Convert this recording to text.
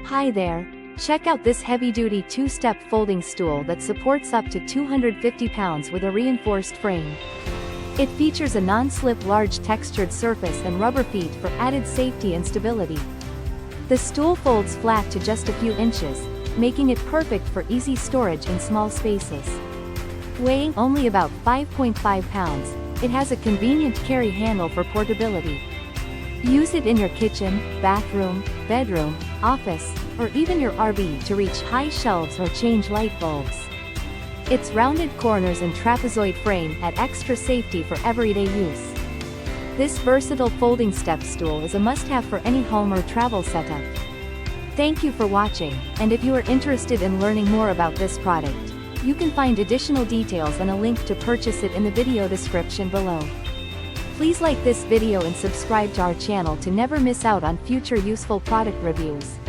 Hi there. Check out this heavy-duty 2-step folding stool that supports up to 250 pounds with a reinforced frame. It features a non-slip large textured surface and rubber feet for added safety and stability. The stool folds flat to just a few inches, making it perfect for easy storage in small spaces. Weighing only about 5.5 pounds, it has a convenient carry handle for portability. Use it in your kitchen, bathroom, bedroom, office, or even your RV to reach high shelves or change light bulbs. Its rounded corners and trapezoid frame add extra safety for everyday use. This versatile folding step stool is a must-have for any home or travel setup. Thank you for watching, and if you are interested in learning more about this product, you can find additional details and a link to purchase it in the video description below. Please like this video and subscribe to our channel to never miss out on future useful product reviews.